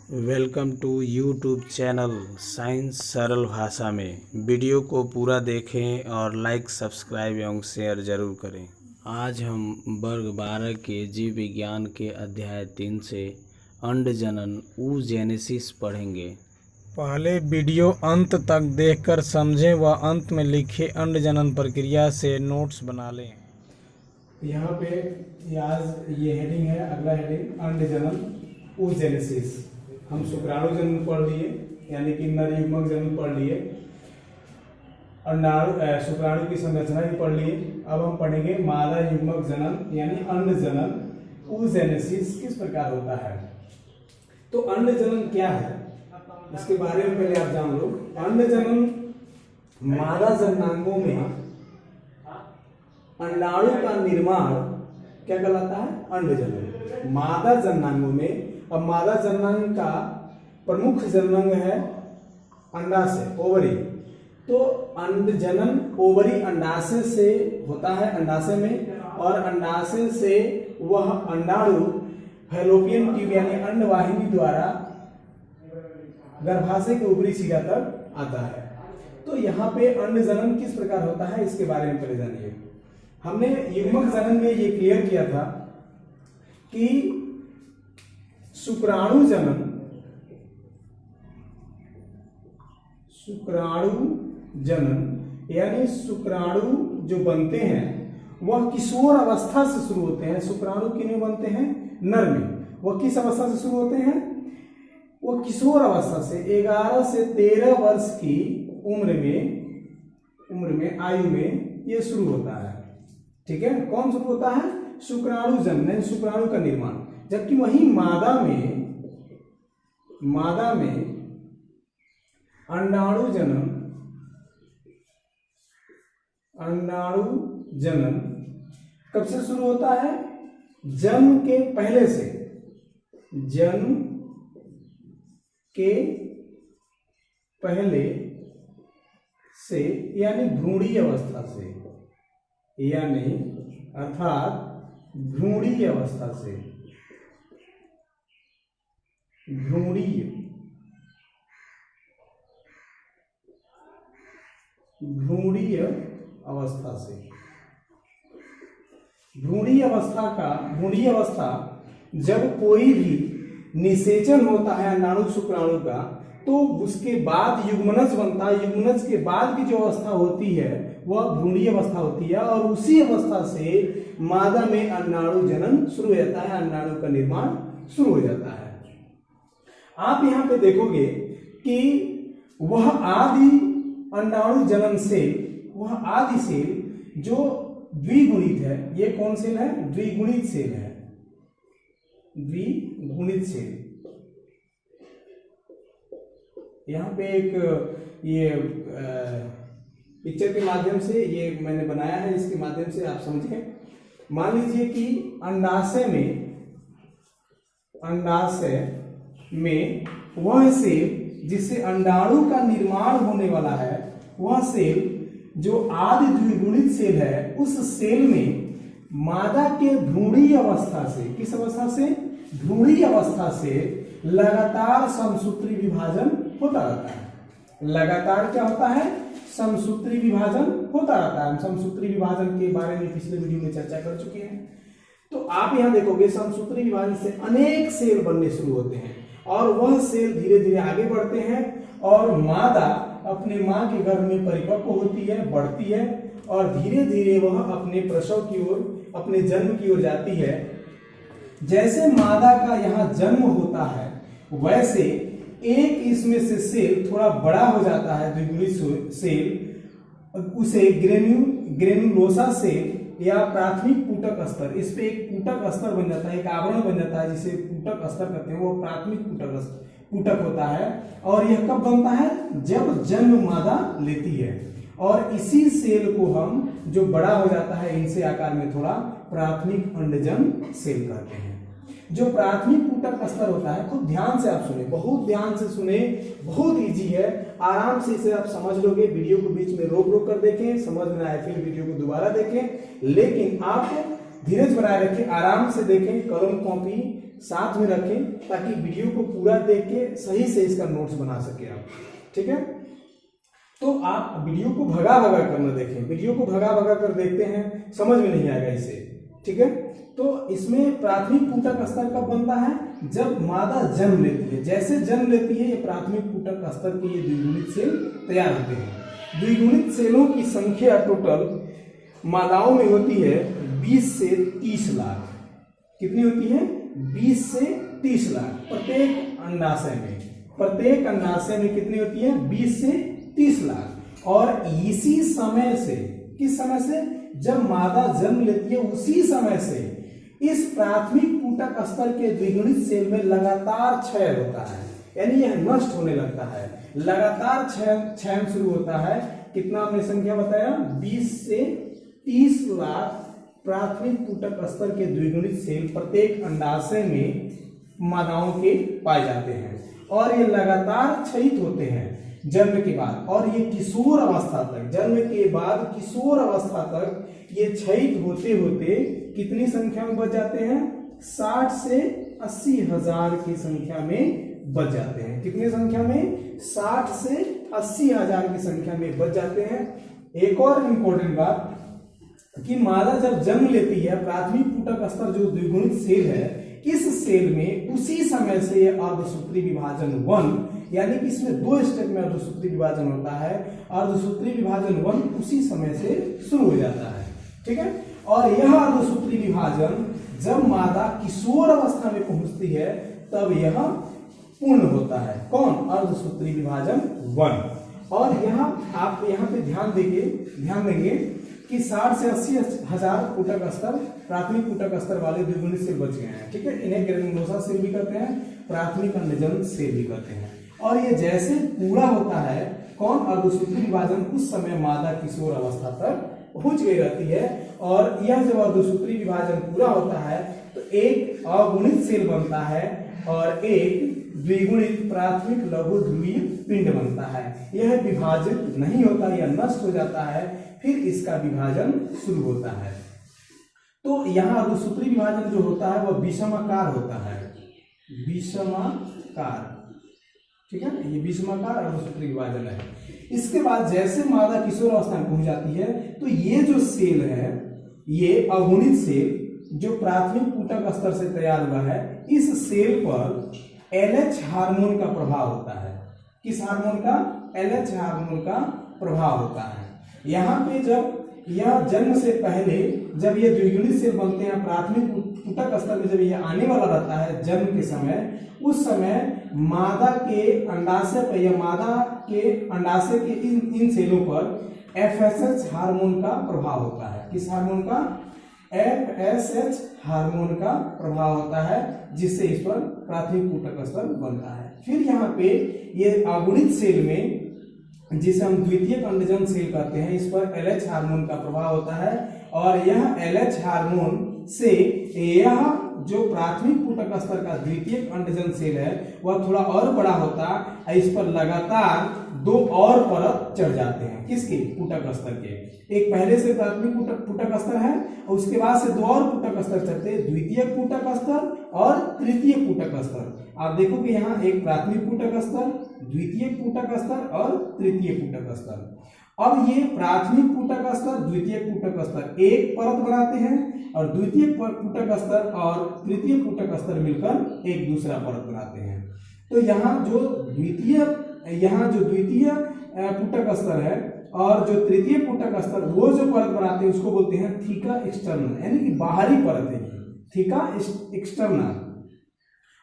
Welcome to YouTube channel science सरल भाषा में। वीडियो को पूरा देखें और लाइक सब्सक्राइब एवं शेयर जरूर करें। आज हम वर्ग 12 के जीव विज्ञान के अध्याय 3 से अंड जनन oogenesis पढ़ेंगे। पहले वीडियो अंत तक देखकर समझें व अंत में लिखे अंड जनन प्रक्रिया से नोट्स बना लें। यहाँ पे आज ये हेडिंग है, अगला हेडिंग अंड जनन oogenesis। हम शुक्राणु जन्म पढ़ लिए, यानी कि नर युग्मक जन्म पढ़ लिए, शुक्राणु की संरचना भी पढ़ लिए। अब हम पढ़ेंगे मादा युग्मक जनन यानी अंड जनन oogenesis किस प्रकार होता है। तो अंड जनन क्या है इसके बारे में पहले आप जान लो। अंड जनन मादा जननांगों में अंडाणु का निर्माण क्या कहलाता है, अंड जनन। मादा जननांगों में, अब मादा जननांग का प्रमुख जननांग है अंडाशय, ओवरी। तो अंड जनन ओवरी अंडाशय से होता है, अंडाशय में, और अंडाशय से वह अंडाणु फैलोपियन ट्यूब यानी अंडवाहिनी द्वारा गर्भाशय के ऊपरी शिरा तक आता है। तो यहाँ पे अंड जनन किस प्रकार होता है इसके बारे में पहले जानिए। हमने युग्मक जनन में ये क्लियर किया था कि शुक्राणु जनन यानी शुक्राणु जो बनते हैं वह किशोर अवस्था से शुरू होते हैं। शुक्राणु किन में बनते हैं, नर में। वह किस अवस्था से शुरू होते हैं, वह किशोर अवस्था से 11 से 13 वर्ष की उम्र में आयु में ये शुरू होता है। ठीक है, कौन शुरू होता है, शुक्राणु जनन, शुक्राणु का निर्माण। जबकि वही मादा में अंडाणु जनन कब से शुरू होता है, जन्म के पहले से, यानी भ्रूणीय अवस्था से, यानी अर्थात भ्रूणीय अवस्था से, भ्रूणीय अवस्था से। भ्रूणीय अवस्था जब कोई भी निषेचन होता है अंडाणु शुक्राणु का, तो उसके बाद युग्मनज बनता है। युग्मनज के बाद की जो अवस्था होती है वह भ्रूणीय अवस्था होती है, और उसी अवस्था से मादा में अंडाणु जनन शुरू हो जाता है, अंडाणु का निर्माण शुरू हो जाता है। आप यहाँ पे देखोगे कि वह आदि अंडाणु जनन सेल, वह आदि सेल जो द्विगुणित है, ये कौन सेल है, द्विगुणित सेल है, द्विगुणित सेल। यहाँ पे एक ये पिक्चर के माध्यम से ये मैंने बनाया है, इसके माध्यम से आप समझें। मान लीजिए कि अंडाशय में वह सेल जिससे अंडाणु का निर्माण होने वाला है, वह सेल जो आदि द्विगुणित सेल है, उस सेल में मादा के भ्रूणीय अवस्था से, किस अवस्था से, भ्रूणीय अवस्था से लगातार समसूत्री विभाजन होता रहता है। लगातार क्या होता है, समसूत्री विभाजन होता रहता है। हम समसूत्री विभाजन के बारे में पिछले वीडियो में चर्चा कर चुके हैं। तो आप यहां देखोगे समसूत्री विभाजन से अनेक सेल बनने शुरू होते हैं, और वह सेल धीरे धीरे आगे बढ़ते हैं, और मादा अपने मां के गर्भ में परिपक्व होती है, बढ़ती है, और धीरे धीरे वह अपने प्रसव की ओर, अपने जन्म की ओर जाती है। जैसे मादा का यहाँ जन्म होता है, वैसे एक इसमें से सेल थोड़ा बड़ा हो जाता है, द्विगुणित सेल, उसे ग्रेनुलोसा सेल या प्राथमिक पुटक स्तर, इस पे एक पुटक स्तर बन जाता है, एक आवरण बन जाता है जिसे पुटक स्तर कहते हैं, वो प्राथमिक पुटक होता है। और यह कब बनता है, जब जन्म मादा लेती है। और इसी सेल को हम, जो बड़ा हो जाता है इनसे आकार में थोड़ा, प्राथमिक अंडजन सेल कहते हैं। जो प्राथमिक पुटक स्तर होता है, खूब ध्यान से आप सुने, बहुत ध्यान से सुने, बहुत इजी है, आराम से इसे आप समझ लोगे। वीडियो को बीच में रोक कर देखें, समझ में आए फिर वीडियो को दोबारा देखें, लेकिन आप धीरज बनाए रखें, आराम से देखें, कलम कॉपी साथ में रखें ताकि वीडियो को पूरा देख के सही से इसका नोट्स बना सके आप। ठीक है, तो आप वीडियो को भगा भगा कर न देखें, वीडियो को भगा भगा कर देखते हैं समझ में नहीं आएगा इसे। ठीक है, तो इसमें प्राथमिक ऊतक स्तर कब बनता है? जब मादा जन्म लेती है। जैसे जन्म लेती है ये प्राथमिक ऊतक स्तर के ये द्विगुणित सेल तैयार होते हैं। द्विगुणित सेलों की संख्या टोटल मादाओं में होती है 20 से 30 लाख। कितनी होती है? 20 से 30 लाख प्रत्येक अंडाशय में। प्रत्येक अंडाशय में कितनी होती है? 20 से 30 लाख। और इसी समय से, किस समय से? जब मादा जन्म लेती है उसी समय से इस प्राथमिक ऊतक स्तर के द्विगुणित सेल में लगातार क्षय होता है, यानी यह नष्ट होने लगता है। लगातार क्षय शुरू होता है। कितना हमने संख्या बताया? 20 से 30 लाख प्राथमिक ऊतक स्तर के द्विगुणित सेल प्रत्येक अंडाशय में मादाओं के पाए जाते हैं और ये लगातार क्षयित होते हैं जन्म के बाद। और ये किशोर अवस्था तक, जन्म के बाद किशोर अवस्था तक ये क्षयित होते होते कितनी संख्या में बच जाते हैं? 60 से 80 हजार की संख्या में बच जाते हैं। कितनी संख्या में? 60 से 80 हजार की संख्या में बच जाते हैं। एक और इम्पोर्टेंट बात कि मादा जब जन्म लेती है, प्राथमिक ऊतक स्तर जो द्विगुणित सेल है, इस सेल में उसी समय से अर्धसूत्री विभाजन 1, यानी कि इसमें 2 स्टेप में अर्धसूत्री विभाजन होता है। अर्धसूत्री विभाजन 1 उसी समय से शुरू हो जाता है। ठीक है, और यह अर्धसूत्री विभाजन जब मादा किशोर अवस्था में पहुंचती है तब यह पूर्ण होता है। कौन? अर्धसूत्री विभाजन 1। और यहाँ आप यहाँ पे ध्यान देंगे कि 60 से 80 हजार ऊतक स्तर, प्राथमिक ऊतक स्तर वाले द्विगुणित सेल बच गए हैं। ठीक है, इन्हें ग्रेनुलोसा सेल भी कहते हैं, प्राथमिक अंडजन सेल भी कहते हैं। और ये जैसे पूरा होता है, कौन? अर्धसूत्री विभाजन, उस समय मादा किशोर अवस्था तक पहुंच गई रहती है। और यह जब अर्धसूत्री विभाजन पूरा होता है तो एक अगुणित सेल बनता है और एक द्विगुणित प्राथमिक लघु ध्रुवीय पिंड बनता है। यह विभाजित नहीं होता, यह नष्ट हो जाता है, फिर इसका विभाजन शुरू होता है। तो यहाँ अर्धसूत्री विभाजन जो होता है वह विषमाकार होता है। विषमाकार, ठीक है, ये विषमाकार अर्धसूत्री विभाजन है। इसके बाद जैसे मादा किशोर अवस्था में पहुंच जाती है तो ये जो सेल है, ये अगुणित सेल जो प्राथमिक ऊतक स्तर से तैयार हुआ है, इस सेल पर LH हार्मोन का प्रभाव होता है। किस हार्मोन का? LH हार्मोन का प्रभाव होता है। यहाँ पे जब यह जन्म से पहले जब ये द्विगुणित सेल बनते हैं, प्राथमिक ऊतक स्तर में जब ये आने वाला रहता है जन्म के समय, उस समय मादा के अंडाशय पर या मादा के अंडाशय के इन सेलों पर FSH हार्मोन का प्रभाव होता है। किस हार्मोन का? FSH हार्मोन का प्रभाव होता है, जिससे इस पर प्राथमिक ऊतक स्तर बनता है। फिर यहाँ पे ये अगुणित सेल में, जिसे हम द्वितीयक अंडजन सेल कहते हैं, इस पर LH हार्मोन का प्रभाव होता है। और यह LH हार्मोन से यह जो प्राथमिक ऊतक स्तर का द्वितीयक अंडजन सेल है वह थोड़ा और बड़ा होता है। इस पर लगातार 2 और परत चढ़ जाते हैं। किसके? ऊतक स्तर के। एक पहले से प्राथमिक ऊतक स्तर है और उसके बाद से 2 और ऊतक स्तर चढ़ते हैं, द्वितीयक ऊतक स्तर और तृतीयक ऊतक स्तर। आप देखो कि यहाँ एक प्राथमिक ऊतक स्तर, द्वितीयक ऊतक स्तर और तृतीयक ऊतक स्तर। अब ये प्राथमिक ऊतक स्तर, द्वितीयक ऊतक स्तर एक परत बनाते हैं और द्वितीयक ऊतक स्तर और तृतीयक ऊतक स्तर मिलकर एक दूसरा परत बनाते हैं। तो यहाँ जो द्वितीय ऊतक स्तर है और जो तृतीय ऊतक स्तर, वो जो परत बनाते हैं उसको बोलते हैं थीका एक्सटर्नल, यानी कि बाहरी परत है थीका एक्सटर्नल।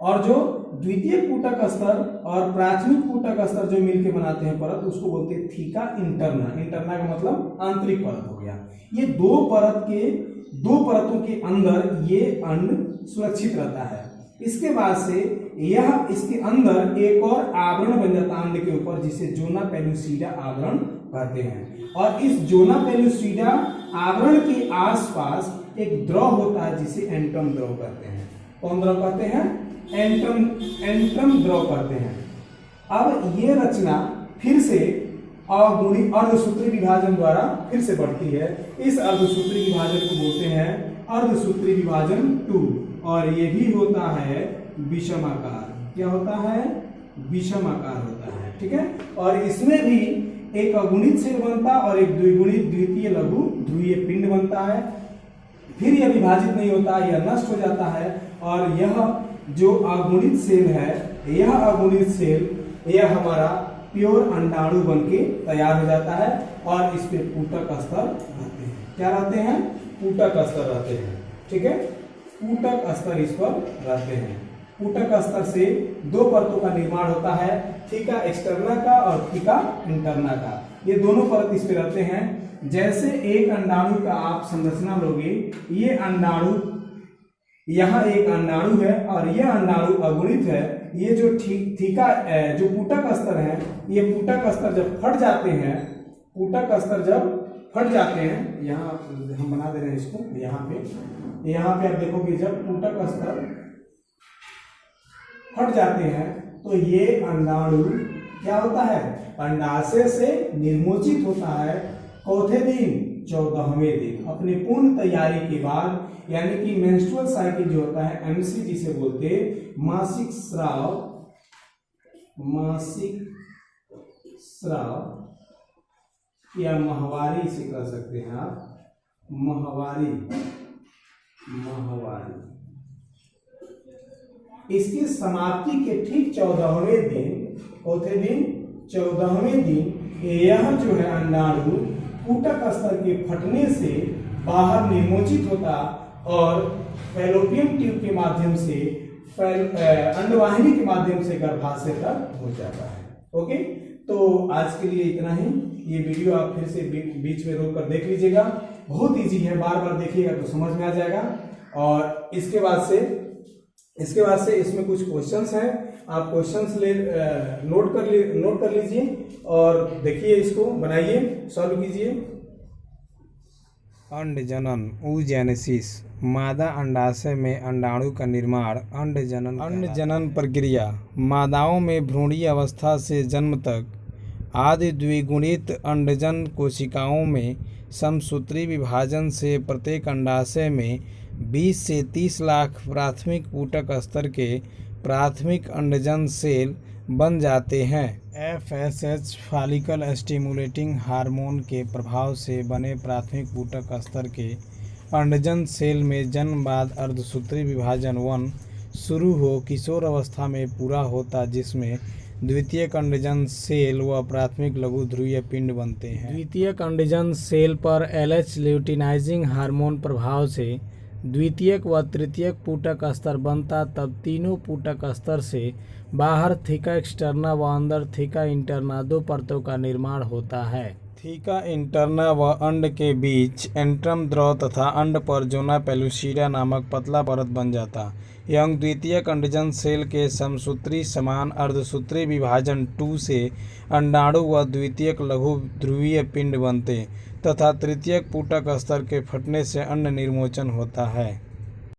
और जो द्वितीय ऊतक स्तर और प्राथमिक ऊतक स्तर जो मिलकर बनाते हैं परत, उसको बोलते हैं थीका इंटरना। इंटरना का मतलब आंतरिक परत हो गया। ये 2 परतों के अंदर ये अंड सुरक्षित रहता है। इसके बाद से यह इसके अंदर एक और आवरण बन जाता है अंड के ऊपर, जिसे जोना पेलुसिडा आवरण कहते हैं। और इस जोना पेलुसिडा आवरण के आसपास एक द्रव होता है जिसे एंट्रम द्रव कहते हैं। कौन द्रव कहते हैं? एंट्रम द्रव कहते हैं। अब ये रचना फिर से अगुणित अर्धसूत्री विभाजन द्वारा फिर से बढ़ती है। इस अर्धसूत्री विभाजन को बोलते हैं अर्धसूत्री विभाजन 2। और ये भी होता है विषमाकार। क्या होता है? विषमाकार होता है। ठीक है, और इसमें भी एक अगुणित सेल बनता और एक द्विगुणित द्वितीय लघु ध्रुवीय पिंड बनता है। फिर यह विभाजित नहीं होता, यह नष्ट हो जाता है। और यह जो अगुणित सेल है, यह अगुणित सेल यह हमारा प्योर अंडाणु बन के तैयार हो जाता है और इस पे पूटक स्तर रहते हैं। क्या रहते हैं? पूटक स्तर रहते हैं। ठीक है, पूटक स्तर इस पर रहते हैं। पूटक स्तर से दो परतों का निर्माण होता है, थीका एक्सटर्ना का और थीका इंटरना का। ये दोनों परत इस पे रहते हैं। जैसे एक अंडाणु का आप संरचना लोगे, ये अंडाणु, यहाँ एक अंडाणु है और यह अंडाणु अगुणित है। ये जो थीका जो पूटक स्तर है, ये पूटक स्तर जब फट जाते हैं, पूटक स्तर जब फट जाते हैं, यहाँ हम बना दे रहे हैं इसको, यहाँ पे आप देखोगे जब पूटक स्तर फट जाते हैं तो ये अंडाणु क्या होता है? अंडाशय से निर्मोचित होता है। चौथे दिन, 14वें दिन, अपने पूर्ण तैयारी के बाद, यानी कि मेंस्ट्रुअल साइकिल जो होता है, एमसी जिसे बोलते हैं, मासिक स्राव या माहवारी इसे कह सकते हैं आप, माहवारी। इसकी समाप्ति के ठीक 14वें दिन, चौथे दिन, 14वें दिन, यह जो है अंडाणु पूटक स्तर के फटने से बाहर निर्मोचित होता और फैलोपियन ट्यूब के माध्यम से, अंडवाहिनी के माध्यम से गर्भाशय तक हो जाता है। ओके, तो आज के लिए इतना ही। ये वीडियो आप फिर से बीच में रोक कर देख लीजिएगा, बहुत इजी है, बार बार देखिएगा तो समझ में आ जाएगा। और इसके बाद से इसमें कुछ क्वेश्चंस हैं, आप क्वेश्चंस नोट कर लीजिए और देखिए, इसको बनाइए, सॉल्व कीजिए। अंडजनन, oogenesis, मादा अंडाशय में अंडाणु का निर्माण अंडजनन प्रक्रिया। मादाओं में भ्रूणीय अवस्था से जन्म तक आदि द्विगुणित अंडजन कोशिकाओं में समसूत्री विभाजन से प्रत्येक अंडाशय में 20 से 30 लाख प्राथमिक पूटक स्तर के प्राथमिक अंडजन सेल बन जाते हैं। FSH फॉलिकल स्टिमुलेटिंग हार्मोन के प्रभाव से बने प्राथमिक पूटक स्तर के अंडजन सेल में जन्म बाद अर्धसूत्री विभाजन 1 शुरू हो किशोर अवस्था में पूरा होता, जिसमें द्वितीयक अंडजन सेल व प्राथमिक लघु ध्रुवीय पिंड बनते हैं। द्वितीयक अंडजन सेल पर LH ल्यूटिनाइजिंग हार्मोन प्रभाव से द्वितीयक व तृतीयक पूटक स्तर बनता, तब तीनों पूटक स्तर से बाहर थीका एक्सटर्ना व अंदर थीका इंटरना दो परतों का निर्माण होता है। थीका इंटरना व अंड के बीच एंट्रम द्रव तथा अंड पर जोना पेलुसिडा नामक पतला परत बन जाता। एवं द्वितीयक अंडजन सेल के समसूत्री समान अर्धसूत्री विभाजन 2 से अंडाणु व द्वितीयक लघु ध्रुवीय पिंड बनते तथा तृतीयक पूटक स्तर के फटने से अंड निर्मोचन होता है।